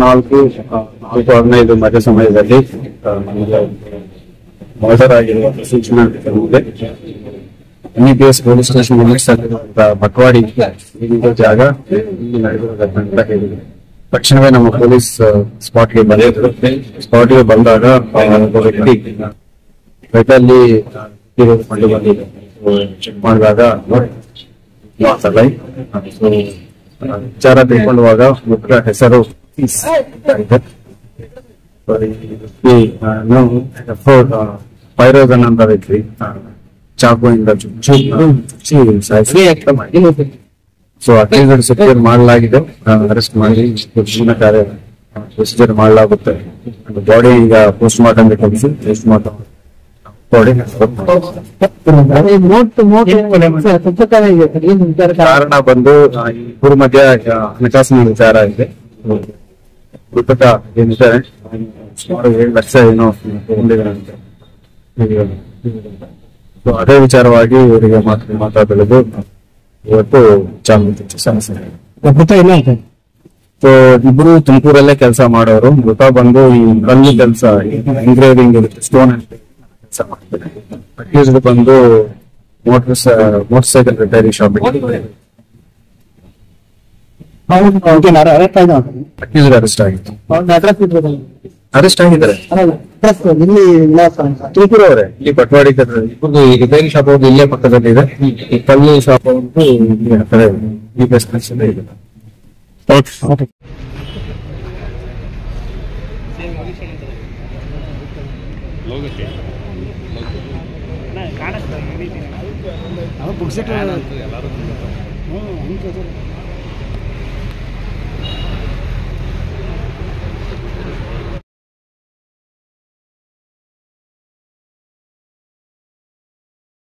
4:15 ಮಧ್ಯ ಸಮಯದಲ್ಲಿ ನಮಗೆ ಮರ್ಡರ್ ಆಗಿರುವಂತಹ ಸೂಚನೆ ಬಂದಿದೆ. NEPS ಪೊಲೀಸ್ ಸ್ಟೇಷನ್ ಲಿಮಿಟ್ಸ್ ಅಲ್ಲಿರುವಂತಹ ಬಟ್ವಾಡಿ ಜಾಗ ಅಂತ ಹೇಳಿದ್ರು. ತಕ್ಷಣವೇ ನಮ್ಮ ಪೊಲೀಸ್ ಸ್ಪಾಟ್ಗೆ ಬಂದಿದ್ರು. ಸ್ಪಾಟ್ಗೆ ಬಂದಾಗ ಒಬ್ಬ ವ್ಯಕ್ತಿ ಬೆಟ್ಟಲ್ಲಿ ಕಂಡು ಬಂದಿದೆ. ಚೆಕ್ ಮಾಡಿದಾಗ ವಿಚಾರ ತಿಳ್ಕೊಳ್ಳುವಾಗ ಮುಖ್ಯ ಹೆಸರು ಫೈರೋಜನ್ ಅಂತ ವ್ಯಕ್ತಿ ಚಾಕುವಿಂದ ಚುಚ್ಚಿ ಸೊ ಅಟೆಂಡೆಂಟ್ ಸೆಕ್ಯೂರ್ ಮಾಡಲಾಗಿದೆ. ಅರೆಸ್ಟ್ ಮಾಡಿ ಮುಂದಿನ ಕಾರ್ಯ ಪ್ರೊಸೀಜರ್ ಮಾಡಲಾಗುತ್ತೆ. ಬಾಡಿ ಈಗ ಪೋಸ್ಟ್ ಮಾರ್ಟಮ್ ಕಳಿಸಿ ಪೋಸ್ಟ್ ಮಾರ್ಟಮ್ ಕಾರಣ ಬಂದು ಇಬ್ಬರ ಮಧ್ಯ ಹಣಕಾಸಿನ ವಿಚಾರ ಇದೆ. ಮೃತಕ ಏನಿದ್ದಾರೆ ಸುಮಾರು 7 ಲಕ್ಷ ಏನೋ ತಗೊಂಡಿದ್ದಾರಂತೆ. ಅದೇ ವಿಚಾರವಾಗಿ ಇವರಿಗೆ ಮಾತಾಡಲು ಇವತ್ತು ಚಾಮುಂಡಿ ಸಮಸ್ಯೆ. ಇಬ್ರು ತುಮಕೂರಲ್ಲೇ ಕೆಲಸ ಮಾಡೋರು. ಮೃತ ಬಂದು ಈ ಕಲ್ಲು ಕೆಲಸ ಎಂಗ್ರೇವಿಂಗ್ ಇರುತ್ತೆ, ಸ್ಟೋನ್ ಕೆಲಸ ಮಾಡ್ತಾರೆ. ಅಕ್ಯೂಸ್ಡ್ ಬಂದು motor cycle repair shop accused arrest ಆಗಿತ್ತು. ಅರೆಸ್ಟ್ ಆಗಿದ್ದಾರೆ ತುಮಕೂರು ಅವರೇ. ಇಲ್ಲಿ ಪಟ್ವಾಡಿ ಇಬ್ಬರದು ರಿಪೇರಿ ಶಾಪ್ ಅವ್ರದ್ದು ಇಲ್ಲೇ ಪಕ್ಕದಲ್ಲಿ ಇದೆ. ಈ ಕಲ್ಲು ಶಾಪ್ ಅವ್ರದ್ದು ಇಲ್ಲಿ ಆ ಕಡೆ ಈ ಬೆಸ್ಟ್ ಇದೆ. Book set